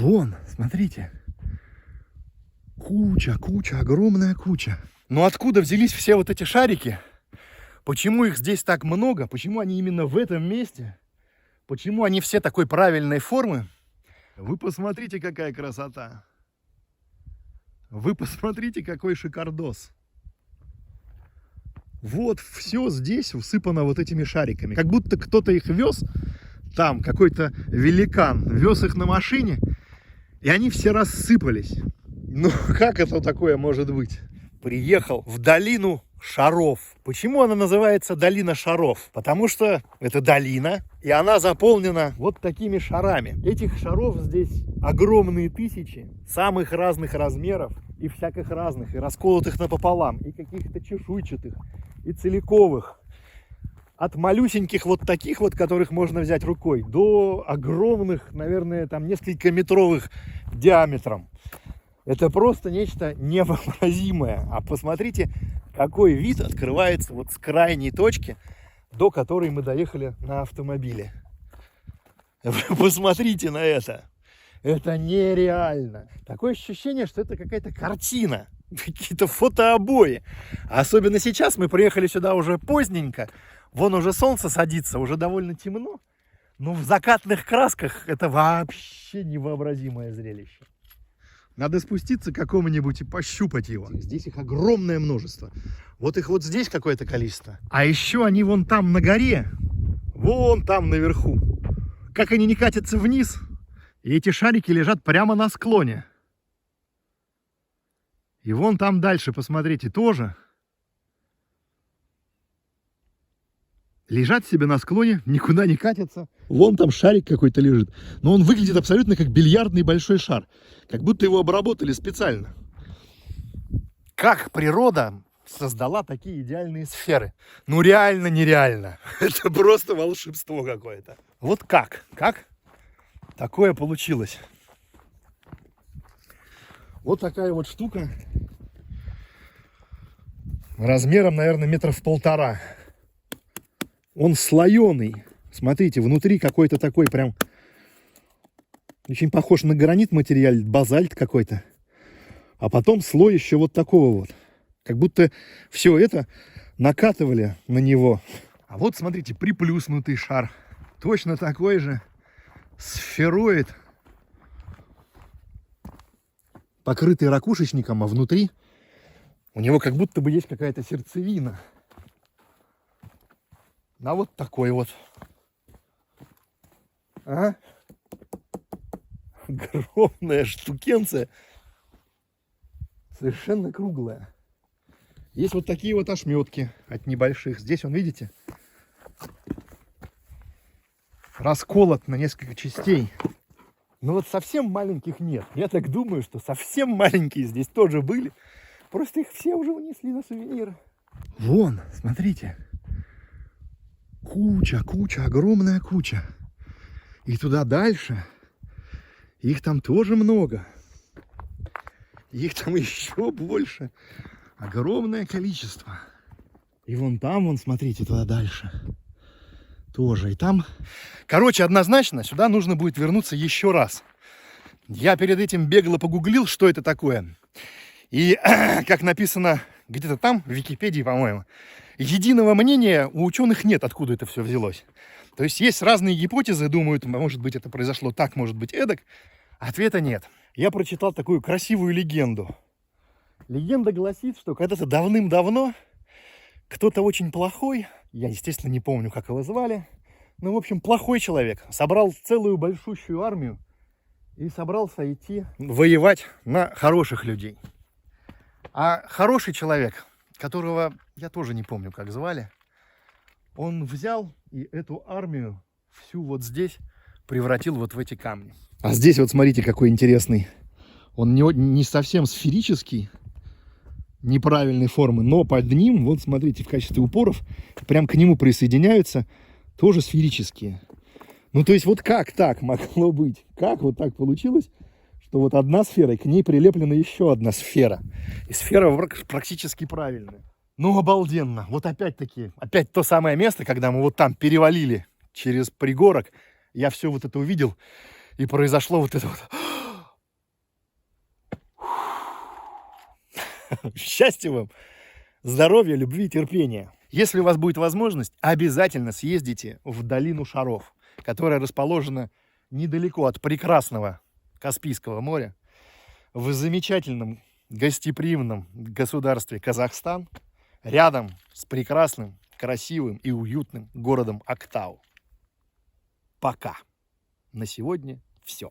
Вон, смотрите. Куча, огромная куча. Но откуда взялись все вот эти шарики? Почему их здесь так много? Почему они именно в этом месте? Почему они все такой правильной формы? Вы посмотрите, какая красота. Вы посмотрите, какой шикардос. Вот все здесь усыпано вот этими шариками. Как будто кто-то их вез, там какой-то великан вез их на машине, и они все рассыпались. Ну, как это такое может быть? Приехал в долину шаров. Почему она называется долина шаров? Потому что это долина, и она заполнена вот такими шарами. Этих шаров здесь огромные тысячи, самых разных размеров, и всяких разных, и расколотых напополам, и каких-то чешуйчатых, и целиковых. От малюсеньких вот таких вот, которых можно взять рукой, до огромных, наверное, там несколько метровых диаметром. Это просто нечто невообразимое. А посмотрите, какой вид открывается вот с крайней точки, до которой мы доехали на автомобиле. Вы посмотрите на это. Это нереально. Такое ощущение, что это какая-то картина, какие-то фотообои. А особенно сейчас мы приехали сюда уже поздненько. Вон уже солнце садится, уже довольно темно. Но в закатных красках это вообще невообразимое зрелище. Надо спуститься к какому-нибудь и пощупать его. Здесь их огромное множество. Вот их вот здесь какое-то количество. А еще они вон там на горе. Вон там наверху. Как они не катятся вниз. И эти шарики лежат прямо на склоне. И вон там дальше, посмотрите, тоже. Лежат себе на склоне, никуда не катятся. Вон там шарик какой-то лежит. Но он выглядит абсолютно как бильярдный большой шар. Как будто его обработали специально. Как природа создала такие идеальные сферы? Ну реально нереально. Это просто волшебство какое-то. Вот как? Как такое получилось? Вот такая вот штука. Размером, наверное, 1,5 метра. Он слоеный. Смотрите, внутри какой-то такой прям... Очень похож на гранит материал, базальт какой-то. А потом слой еще вот такого вот. Как будто все это накатывали на него. А вот, смотрите, приплюснутый шар. Точно такой же. Сфероид. Покрытый ракушечником, а внутри у него как будто бы есть какая-то сердцевина. А вот такой вот. А? Огромная штукенция. Совершенно круглая. Есть вот такие вот ошметки от небольших. Здесь, он, видите, расколот на несколько частей. Но вот совсем маленьких нет. Я так думаю, что совсем маленькие здесь тоже были. Просто их все уже унесли на сувениры. Вон, смотрите. Куча, огромная куча. И туда дальше. Их там тоже много. Их там еще больше. Огромное количество. И вон там, вон, смотрите, туда дальше. Тоже. И там... Короче, однозначно, сюда нужно будет вернуться еще раз. Я перед этим бегло погуглил, что это такое. И, как написано где-то там, в Википедии, по-моему, единого мнения у ученых нет, откуда это все взялось. То есть есть разные гипотезы, думают, может быть, это произошло так, может быть, эдак. Ответа нет. Я прочитал такую красивую легенду. Легенда гласит, что когда-то давным-давно кто-то очень плохой, я, естественно, не помню, как его звали, но, в общем, плохой человек, собрал целую большущую армию и собрался идти воевать на хороших людей. А хороший человек, которого я тоже не помню, как звали, он взял и эту армию всю вот здесь превратил вот в эти камни. А здесь вот смотрите, какой интересный. Он не совсем сферический, неправильной формы, но под ним, вот смотрите, в качестве упоров, прям к нему присоединяются тоже сферические. Ну, то есть вот как так могло быть? Как вот так получилось, что вот одна сфера, и к ней прилеплена еще одна сфера. И сфера практически правильная. Ну, обалденно. Вот опять-таки, опять то самое место, когда мы вот там перевалили через пригорок, я все вот это увидел, и произошло вот это вот. Счастья вам, здоровья, любви, терпения. Если у вас будет возможность, обязательно съездите в долину Шаров, которая расположена недалеко от прекрасного Каспийского моря, в замечательном гостеприимном государстве Казахстан, рядом с прекрасным, красивым и уютным городом Актау. Пока. На сегодня все.